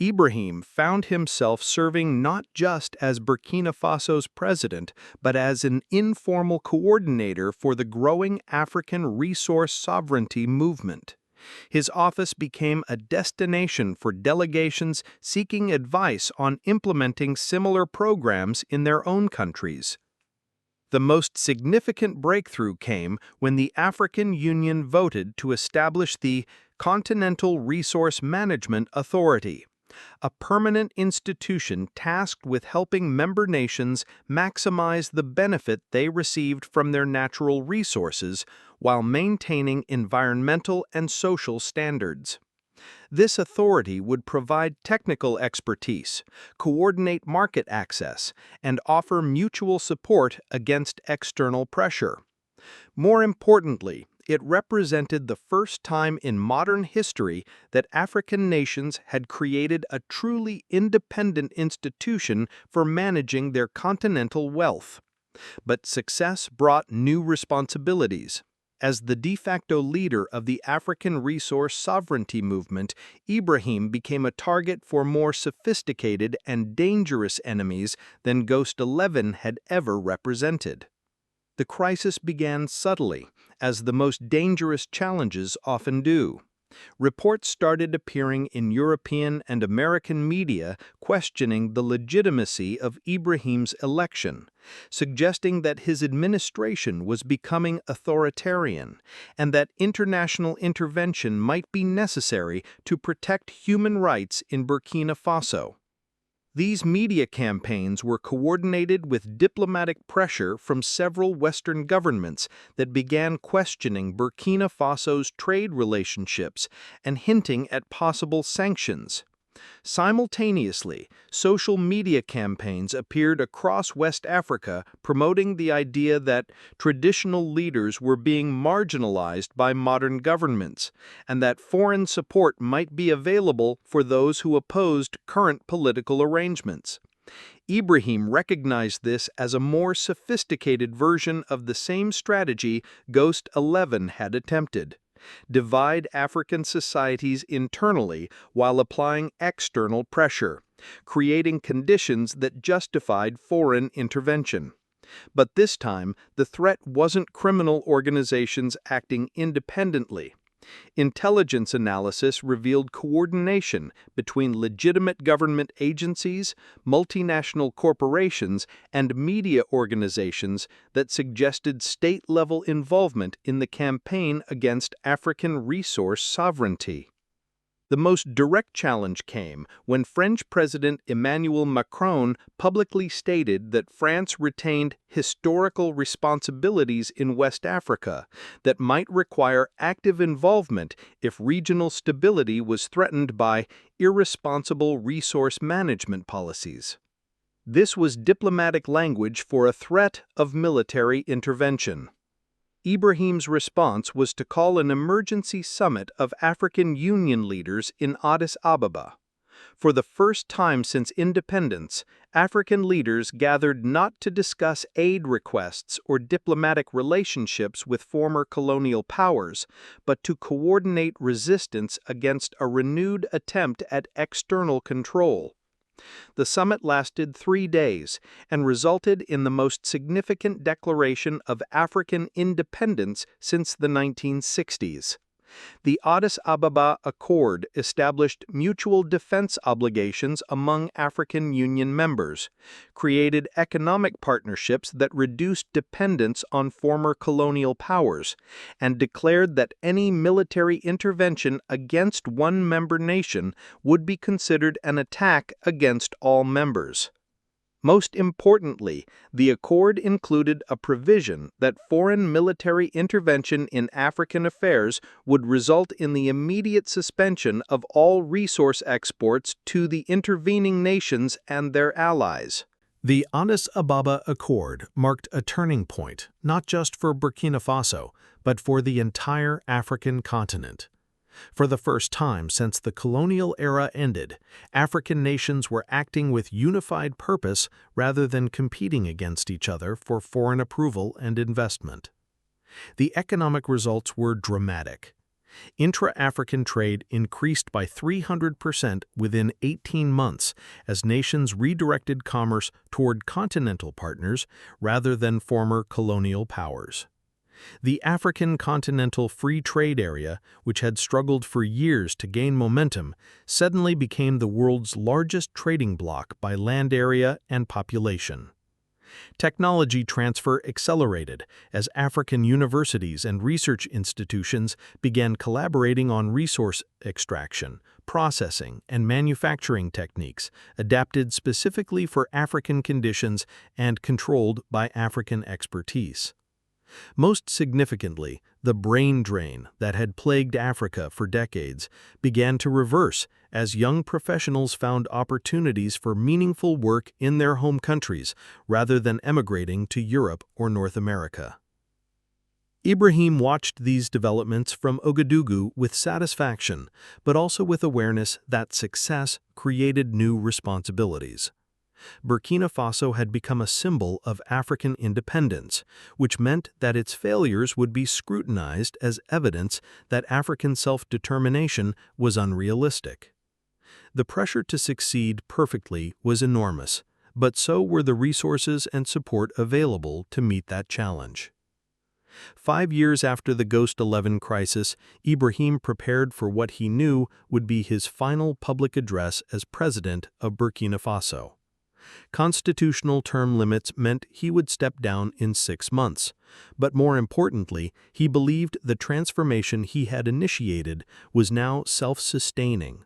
Ibrahim found himself serving not just as Burkina Faso's president, but as an informal coordinator for the growing African resource sovereignty movement. His office became a destination for delegations seeking advice on implementing similar programs in their own countries. The most significant breakthrough came when the African Union voted to establish the Continental Resource Management Authority, a permanent institution tasked with helping member nations maximize the benefit they received from their natural resources while maintaining environmental and social standards. This authority would provide technical expertise, coordinate market access, and offer mutual support against external pressure. More importantly, it represented the first time in modern history that African nations had created a truly independent institution for managing their continental wealth. But success brought new responsibilities. As the de facto leader of the African resource sovereignty movement, Ibrahim became a target for more sophisticated and dangerous enemies than Ghost 11 had ever represented. The crisis began subtly, as the most dangerous challenges often do. Reports started appearing in European and American media questioning the legitimacy of Ibrahim's election, suggesting that his administration was becoming authoritarian and that international intervention might be necessary to protect human rights in Burkina Faso. These media campaigns were coordinated with diplomatic pressure from several Western governments that began questioning Burkina Faso's trade relationships and hinting at possible sanctions. Simultaneously, social media campaigns appeared across West Africa promoting the idea that traditional leaders were being marginalized by modern governments, and that foreign support might be available for those who opposed current political arrangements. Ibrahim recognized this as a more sophisticated version of the same strategy Ghost 11 had attempted: divide African societies internally while applying external pressure, creating conditions that justified foreign intervention. But this time, the threat wasn't criminal organizations acting independently. Intelligence analysis revealed coordination between legitimate government agencies, multinational corporations, and media organizations that suggested state-level involvement in the campaign against African resource sovereignty. The most direct challenge came when French President Emmanuel Macron publicly stated that France retained historical responsibilities in West Africa that might require active involvement if regional stability was threatened by irresponsible resource management policies. This was diplomatic language for a threat of military intervention. Ibrahim's response was to call an emergency summit of African Union leaders in Addis Ababa. For the first time since independence, African leaders gathered not to discuss aid requests or diplomatic relationships with former colonial powers, but to coordinate resistance against a renewed attempt at external control. The summit lasted 3 days and resulted in the most significant declaration of African independence since the 1960s. The Addis Ababa Accord established mutual defense obligations among African Union members, created economic partnerships that reduced dependence on former colonial powers, and declared that any military intervention against one member nation would be considered an attack against all members. Most importantly, the accord included a provision that foreign military intervention in African affairs would result in the immediate suspension of all resource exports to the intervening nations and their allies. The Addis Ababa Accord marked a turning point, not just for Burkina Faso, but for the entire African continent. For the first time since the colonial era ended, African nations were acting with unified purpose rather than competing against each other for foreign approval and investment. The economic results were dramatic. Intra-African trade increased by 300% within 18 months as nations redirected commerce toward continental partners rather than former colonial powers. The African Continental Free Trade Area, which had struggled for years to gain momentum, suddenly became the world's largest trading bloc by land area and population. Technology transfer accelerated as African universities and research institutions began collaborating on resource extraction, processing, and manufacturing techniques adapted specifically for African conditions and controlled by African expertise. Most significantly, the brain drain that had plagued Africa for decades began to reverse as young professionals found opportunities for meaningful work in their home countries rather than emigrating to Europe or North America. Ibrahim watched these developments from Ouagadougou with satisfaction, but also with awareness that success created new responsibilities. Burkina Faso had become a symbol of African independence, which meant that its failures would be scrutinized as evidence that African self-determination was unrealistic. The pressure to succeed perfectly was enormous, but so were the resources and support available to meet that challenge. 5 years after the Ghost 11 crisis, Ibrahim prepared for what he knew would be his final public address as president of Burkina Faso. Constitutional term limits meant he would step down in 6 months, but more importantly, he believed the transformation he had initiated was now self-sustaining.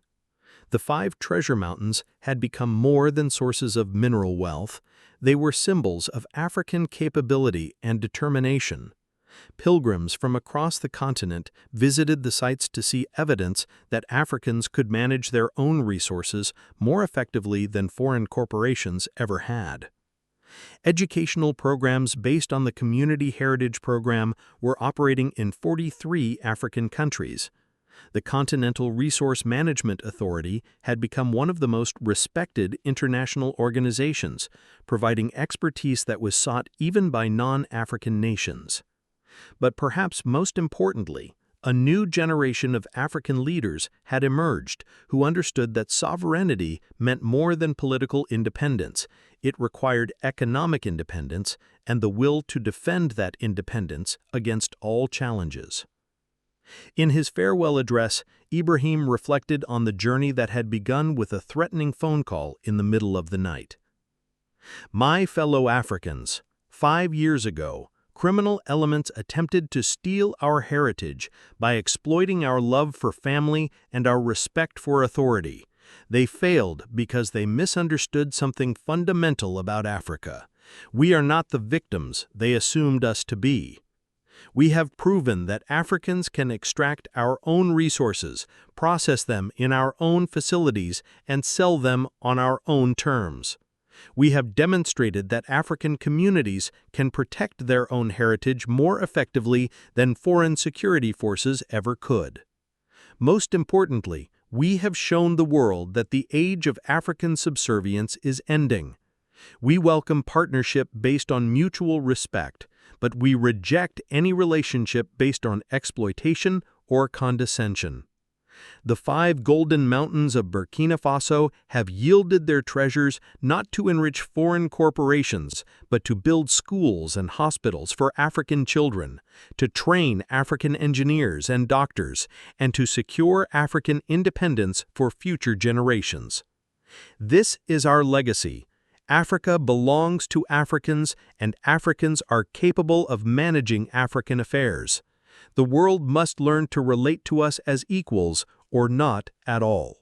The 5 treasure mountains had become more than sources of mineral wealth. They were symbols of African capability and determination. Pilgrims from across the continent visited the sites to see evidence that Africans could manage their own resources more effectively than foreign corporations ever had. Educational programs based on the Community Heritage Program were operating in 43 African countries. The Continental Resource Management Authority had become one of the most respected international organizations, providing expertise that was sought even by non-African nations. But perhaps most importantly, a new generation of African leaders had emerged who understood that sovereignty meant more than political independence. It required economic independence and the will to defend that independence against all challenges. In his farewell address, Ibrahim reflected on the journey that had begun with a threatening phone call in the middle of the night. "My fellow Africans, 5 years ago, criminal elements attempted to steal our heritage by exploiting our love for family and our respect for authority. They failed because they misunderstood something fundamental about Africa. We are not the victims they assumed us to be. We have proven that Africans can extract our own resources, process them in our own facilities, and sell them on our own terms. We have demonstrated that African communities can protect their own heritage more effectively than foreign security forces ever could. Most importantly, we have shown the world that the age of African subservience is ending. We welcome partnership based on mutual respect, but we reject any relationship based on exploitation or condescension. The 5 golden mountains of Burkina Faso have yielded their treasures not to enrich foreign corporations, but to build schools and hospitals for African children, to train African engineers and doctors, and to secure African independence for future generations. This is our legacy. Africa belongs to Africans, and Africans are capable of managing African affairs. The world must learn to relate to us as equals or not at all."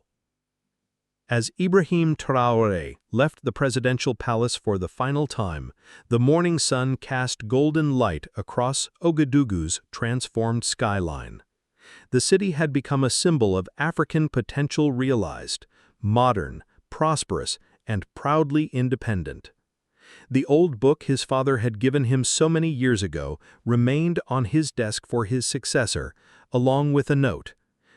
As Ibrahim Traore left the presidential palace for the final time, the morning sun cast golden light across Ouagadougou's transformed skyline. The city had become a symbol of African potential realized, modern, prosperous, and proudly independent. The old book his father had given him so many years ago remained on his desk for his successor, along with a note: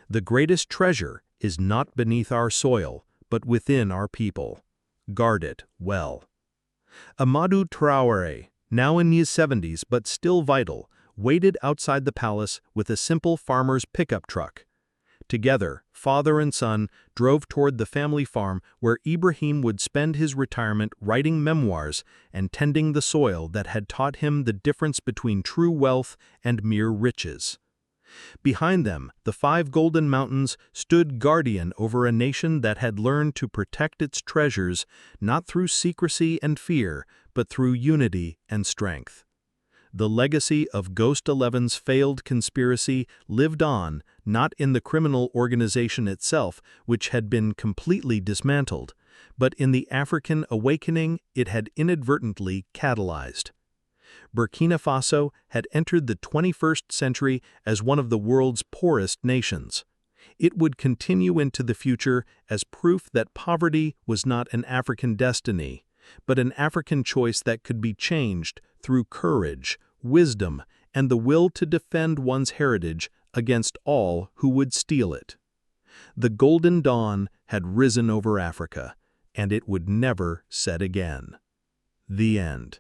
"The greatest treasure is not beneath our soil, but within our people. Guard it well." Amadou Traore, now in his 70s but still vital, waited outside the palace with a simple farmer's pickup truck. Together, father and son drove toward the family farm where Ibrahim would spend his retirement writing memoirs and tending the soil that had taught him the difference between true wealth and mere riches. Behind them, the 5 golden mountains stood guardian over a nation that had learned to protect its treasures not through secrecy and fear, but through unity and strength. The legacy of Ghost 11's failed conspiracy lived on, not in the criminal organization itself, which had been completely dismantled, but in the African awakening it had inadvertently catalyzed. Burkina Faso had entered the 21st century as one of the world's poorest nations. It would continue into the future as proof that poverty was not an African destiny, but an African choice that could be changed through courage, wisdom, and the will to defend one's heritage against all who would steal it. The Golden Dawn had risen over Africa, and it would never set again. The end.